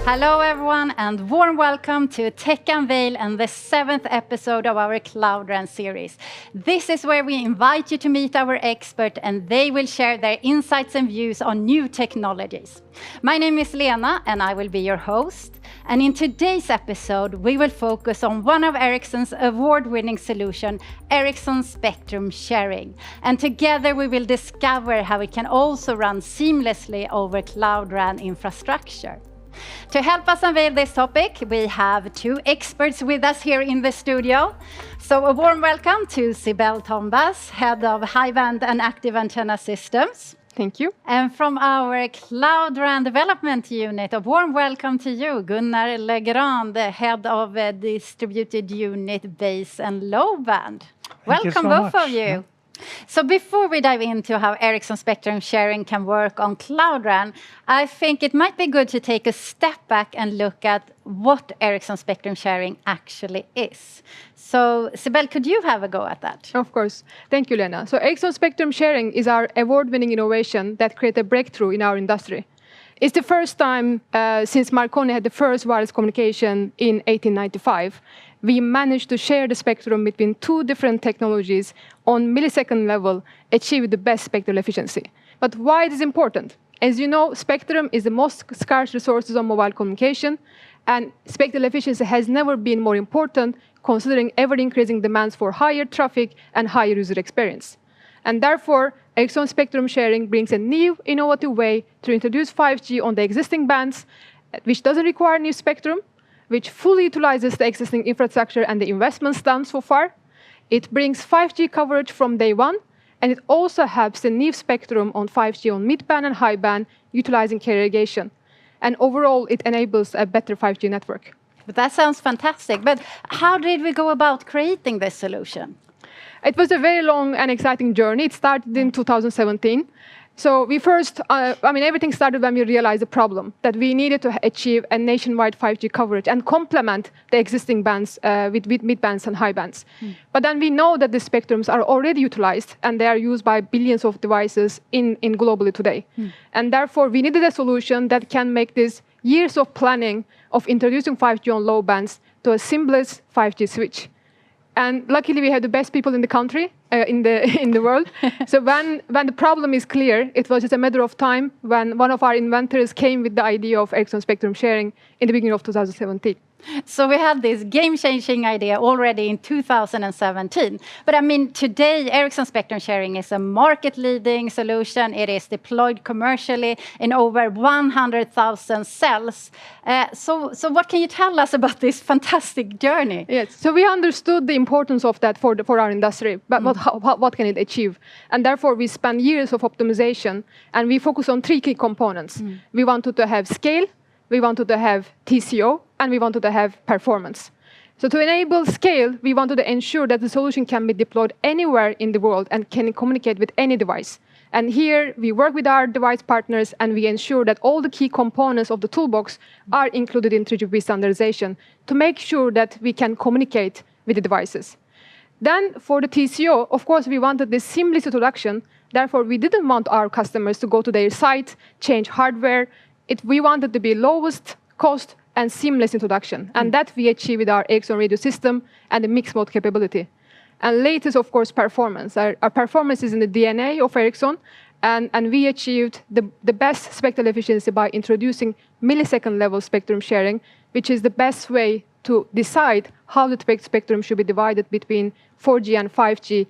Hello everyone and warm welcome to Tech Unveiled and the 7th episode of our Cloud RAN series. This is where we invite you to meet our expert and they will share their insights and views on new technologies. My name is Lena and I will be your host. And in today's episode, we will focus on one of Ericsson's award-winning solution, Ericsson Spectrum Sharing. And together we will discover how it can also run seamlessly over Cloud RAN infrastructure. To help us unveil this topic, we have two experts with us here in the studio. So a warm welcome to Sibel Tombas, Head of High Band and Active Antenna Systems. Thank you. And from our Cloud RAN Development Unit, a warm welcome to you, Gunnar Legrand, the Head of Distributed Unit Base and Low Band. Welcome both of you. Yeah. So before we dive into how Ericsson Spectrum Sharing can work on Cloud RAN, I think it might be good to take a step back and look at what Ericsson Spectrum Sharing actually is. So, Sibel, could you have a go at that? Of course. Thank you, Lena. So Ericsson Spectrum Sharing is our award-winning innovation that created a breakthrough in our industry. It's the first time since Marconi had the first wireless communication in 1895. We managed to share the spectrum between two different technologies on millisecond level, achieve the best spectral efficiency. But why it is important? As you know, spectrum is the most scarce resources on mobile communication, and spectral efficiency has never been more important, considering ever-increasing demands for higher traffic and higher user experience. And therefore, Ericsson Spectrum Sharing brings a new, innovative way to introduce 5G on the existing bands, which doesn't require new spectrum, which fully utilizes the existing infrastructure and the investments done so far. It brings 5G coverage from day one, and it also helps the new spectrum on 5G on mid-band and high-band, utilizing carrier aggregation. And overall, it enables a better 5G network. But that sounds fantastic. But how did we go about creating this solution? It was a very long and exciting journey. It started in 2017. So we first, everything started when we realized the problem, that we needed to achieve a nationwide 5G coverage and complement the existing bands with mid-bands and high bands. But then we know that the spectrums are already utilized and they are used by billions of devices in globally today. And therefore, we needed a solution that can make this years of planning of introducing 5G on low bands to a seamless 5G switch. And luckily, we have the best people in the country, in the world. So when the problem is clear, it was just a matter of time when one of our inventors came with the idea of Ericsson Spectrum Sharing in the beginning of 2017. So we had this game-changing idea already in 2017. But I mean, today, Ericsson Spectrum Sharing is a market-leading solution. It is deployed commercially in over 100,000 cells. So what can you tell us about this fantastic journey? Yes, so we understood the importance of that for our industry, but what can it achieve? And therefore, we spent years of optimization, and we focus on three key components. We wanted to have scale, we wanted to have TCO, and we wanted to have performance. So to enable scale, we wanted to ensure that the solution can be deployed anywhere in the world and can communicate with any device. And here, we work with our device partners, and we ensure that all the key components of the toolbox are included in 3GPP standardization to make sure that we can communicate with the devices. Then, for the TCO, of course, we wanted this seamless introduction. Therefore, we didn't want our customers to go to their site, change hardware. We wanted to be lowest cost and seamless introduction. And that we achieve with our Ericsson Radio System and the mixed mode capability. And latest, of course, performance. Our performance is in the DNA of Ericsson, and we achieved the best spectral efficiency by introducing millisecond level spectrum sharing, which is the best way to decide how the spectrum should be divided between 4G and 5G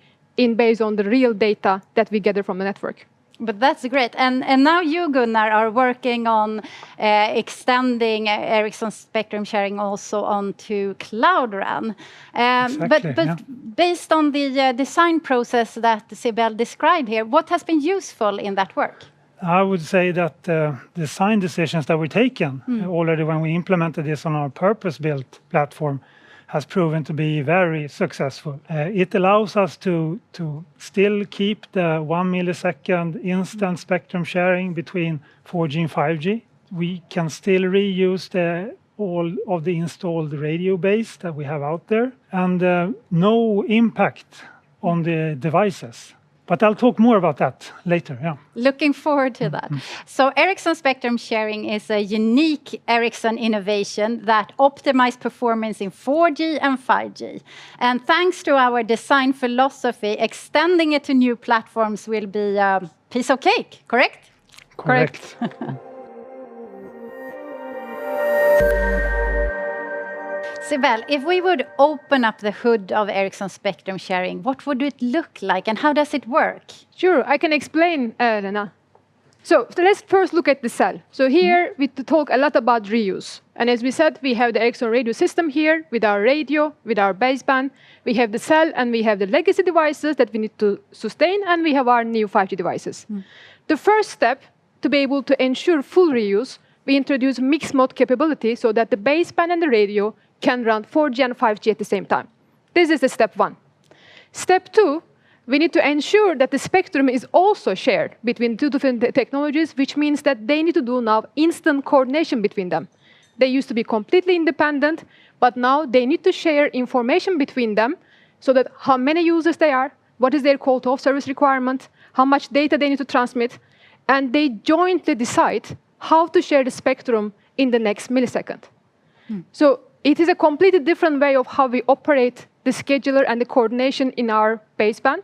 based on the real data that we gather from the network. But that's great. And now you, Gunnar, are working on extending Ericsson Spectrum Sharing also onto Cloud RAN. Exactly, but based on the design process that Sibel described here, what has been useful in that work? I would say that design decisions that were taken already when we implemented this on our purpose-built platform has proven to be very successful. It allows us to still keep the 1 millisecond instant spectrum sharing between 4G and 5G. We can still reuse all of the installed radio base that we have out there, and no impact on the devices. But I'll talk more about that later. Yeah. Looking forward to that. So Ericsson Spectrum Sharing is a unique Ericsson innovation that optimizes performance in 4G and 5G. And thanks to our design philosophy, extending it to new platforms will be a piece of cake, correct? Correct. Sibel, if we would open up the hood of Ericsson Spectrum Sharing, what would it look like and how does it work? Sure, I can explain, Lena. So let's first look at the cell. So here we talk a lot about reuse. And as we said, we have the Ericsson Radio System here with our radio, with our baseband. We have the cell and we have the legacy devices that we need to sustain, and we have our new 5G devices. The first step to be able to ensure full reuse, we introduce mixed mode capability so that the baseband and the radio can run 4G and 5G at the same time. This is the step one. Step two, we need to ensure that the spectrum is also shared between two different technologies, which means that they need to do now instant coordination between them. They used to be completely independent, but now they need to share information between them so that how many users they are, what is their call to off service requirement, how much data they need to transmit, and they jointly decide how to share the spectrum in the next millisecond. So it is a completely different way of how we operate the scheduler and the coordination in our baseband.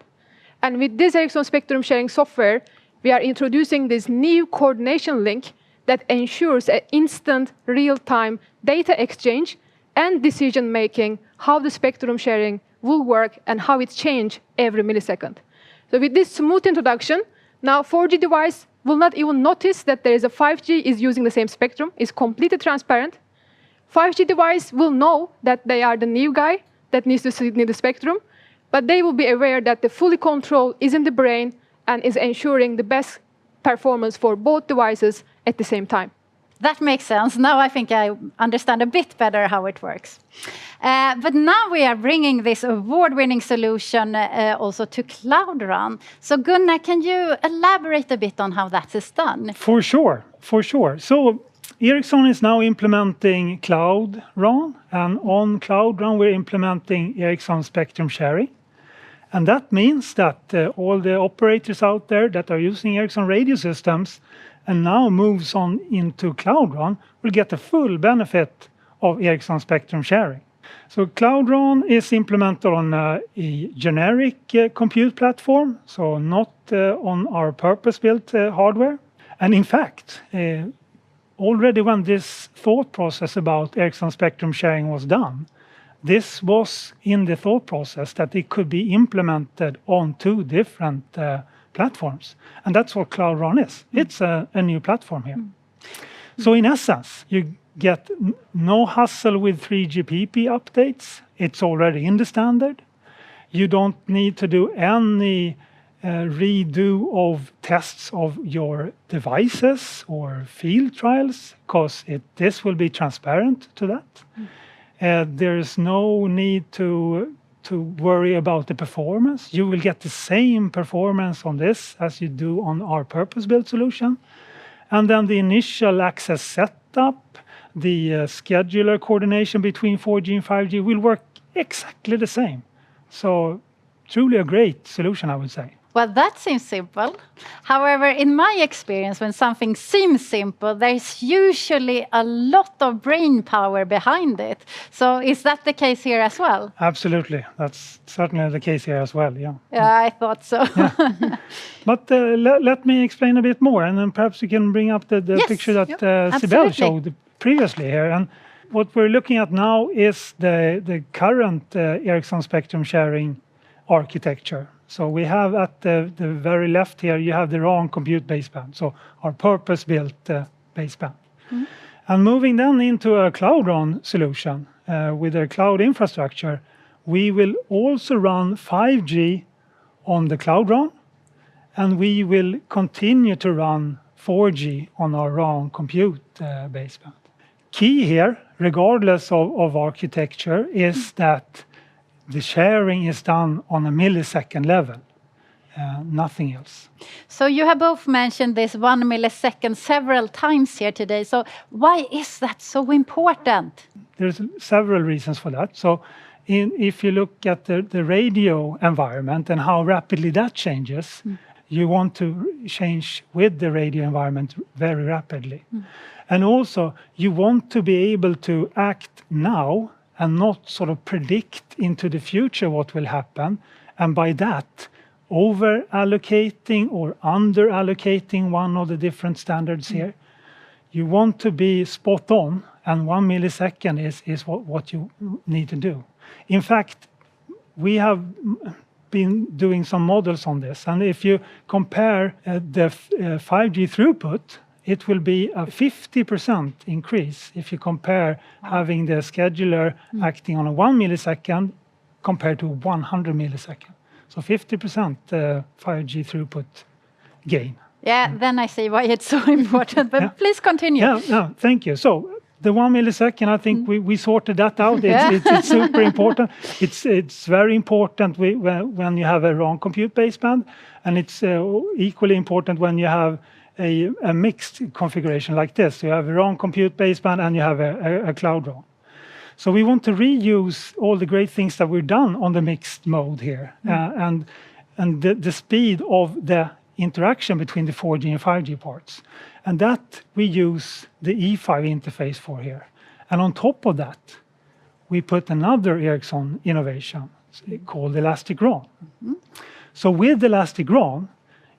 And with this Ericsson Spectrum Sharing software, we are introducing this new coordination link that ensures an instant, real-time data exchange and decision-making, how the spectrum sharing will work and how it changes every millisecond. So with this smooth introduction, now 4G device will not even notice that there is a 5G is using the same spectrum. It's completely transparent. 5G device will know that they are the new guy that needs to sit in the spectrum, but they will be aware that the fully control is in the brain and is ensuring the best performance for both devices at the same time. That makes sense. Now I think I understand a bit better how it works. But now we are bringing this award-winning solution also to Cloud Run. So Gunnar, can you elaborate a bit on how that is done? For sure, for sure. So Ericsson is now implementing Cloud Run, and on Cloud Run we're implementing Ericsson Spectrum Sharing. And that means that all the operators out there that are using Ericsson radio systems and now moves on into Cloud Run will get the full benefit of Ericsson Spectrum Sharing. So Cloud Run is implemented on a generic compute platform, so not on our purpose-built hardware. And in fact, already when this thought process about Ericsson Spectrum Sharing was done, this was in the thought process that it could be implemented on two different platforms. And that's what Cloud Run is. It's a new platform here. So in essence, you get no hassle with 3GPP updates. It's already in the standard. You don't need to do any redo of tests of your devices or field trials, because this will be transparent to that. There's no need to worry about the performance. You will get the same performance on this as you do on our purpose-built solution. And then the initial access setup, the scheduler coordination between 4G and 5G will work exactly the same. So truly a great solution, I would say. Well, that seems simple. However, in my experience, when something seems simple, there's usually a lot of brain power behind it. So is that the case here as well? Absolutely. That's certainly the case here as well, yeah. Yeah, I thought so. Yeah. But let me explain a bit more, and then perhaps you can bring up the Yes, picture that Sibel absolutely. showed previously here. And what we're looking at now is the current Ericsson Spectrum Sharing architecture. So we have at the very left here, you have the RAN compute baseband, so our purpose-built baseband. And moving then into a Cloud RAN solution with a cloud infrastructure, we will also run 5G on the Cloud RAN, and we will continue to run 4G on our RAN compute baseband. Key here, regardless of architecture, is that the sharing is done on a millisecond level, nothing else. So you have both mentioned this 1 millisecond several times here today. So why is that so important? There's several reasons for that. So if you look at the radio environment and how rapidly that changes, you want to change with the radio environment very rapidly. And also, you want to be able to act now and not sort of predict into the future what will happen. And by that, over-allocating or under-allocating one of the different standards here. You want to be spot on, and 1 millisecond is what you need to do. In fact, we have been doing some models on this, and if you compare the 5G throughput, it will be a 50% increase if you compare having the scheduler acting on a 1 millisecond compared to 100 milliseconds. So 50% 5G throughput gain. Yeah, then I see why it's so important, but please continue. Yeah, no, thank you. So the 1 millisecond, I think we sorted that out. It's super important. It's very important when you have a wrong compute baseband, and it's equally important when you have a mixed configuration like this. You have a wrong compute baseband and you have a cloud RAN. So we want to reuse all the great things that we've done on the mixed mode here, and the speed of the interaction between the 4G and 5G parts. And that we use the E5 interface for here. And on top of that, we put another Ericsson innovation called Elastic RAN. So with Elastic RAN,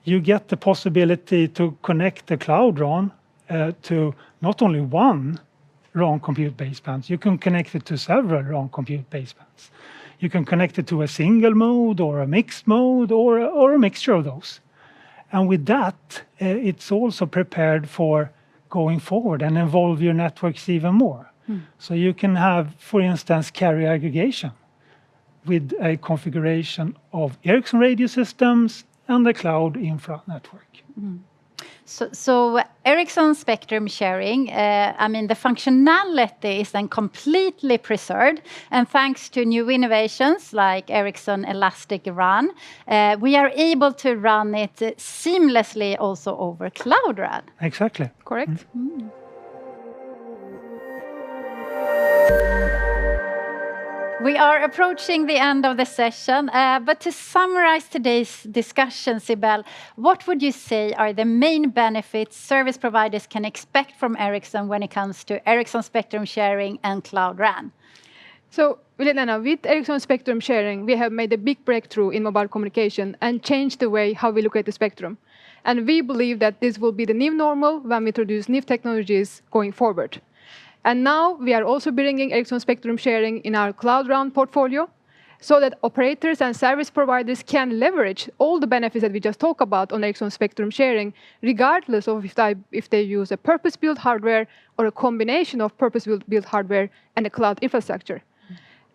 you get the possibility to connect the cloud RAN to not only one RAN compute baseband, you can connect it to several RAN compute basebands. You can connect it to a single mode or a mixed mode or a mixture of those. And with that, it's also prepared for going forward and evolve your networks even more. So you can have, for instance, carrier aggregation with a configuration of Ericsson Radio Systems and the cloud infra network. So Ericsson Spectrum Sharing, I mean, the functionality is then completely preserved. And thanks to new innovations like Ericsson Elastic RAN, we are able to run it seamlessly also over Cloud RAN. Exactly. Correct? We are approaching the end of the session, but to summarize today's discussion, Sibel, what would you say are the main benefits service providers can expect from Ericsson when it comes to Ericsson Spectrum Sharing and Cloud RAN? So, Elena, with Ericsson Spectrum Sharing, we have made a big breakthrough in mobile communication and changed the way how we look at the spectrum. And we believe that this will be the new normal when we introduce new technologies going forward. And now we are also bringing Ericsson Spectrum Sharing in our Cloud RAN portfolio so that operators and service providers can leverage all the benefits that we just talked about on Ericsson Spectrum Sharing, regardless of if they use a purpose-built hardware or a combination of purpose-built hardware and a cloud infrastructure.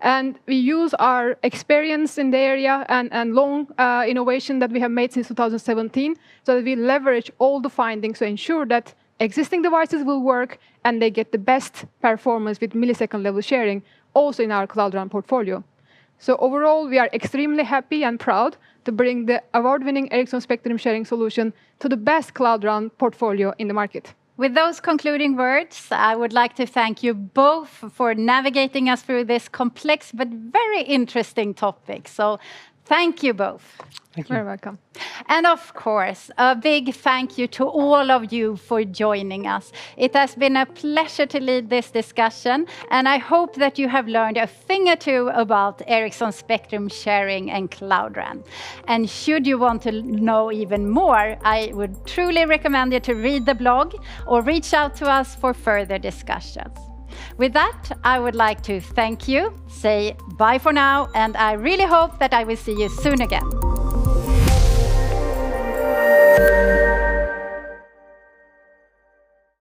And we use our experience in the area and long innovation that we have made since 2017 so that we leverage all the findings to ensure that existing devices will work and they get the best performance with millisecond level sharing also in our Cloud RAN portfolio. So overall, we are extremely happy and proud to bring the award-winning Ericsson Spectrum Sharing solution to the best Cloud RAN portfolio in the market. With those concluding words, I would like to thank you both for navigating us through this complex but very interesting topic. So thank you both. Thank you. Very welcome. And of course, a big thank you to all of you for joining us. It has been a pleasure to lead this discussion, and I hope that you have learned a thing or two about Ericsson Spectrum Sharing and Cloud RAN. And should you want to know even more, I would truly recommend you to read the blog or reach out to us for further discussions. With that, I would like to thank you, say bye for now, and I really hope that I will see you soon again.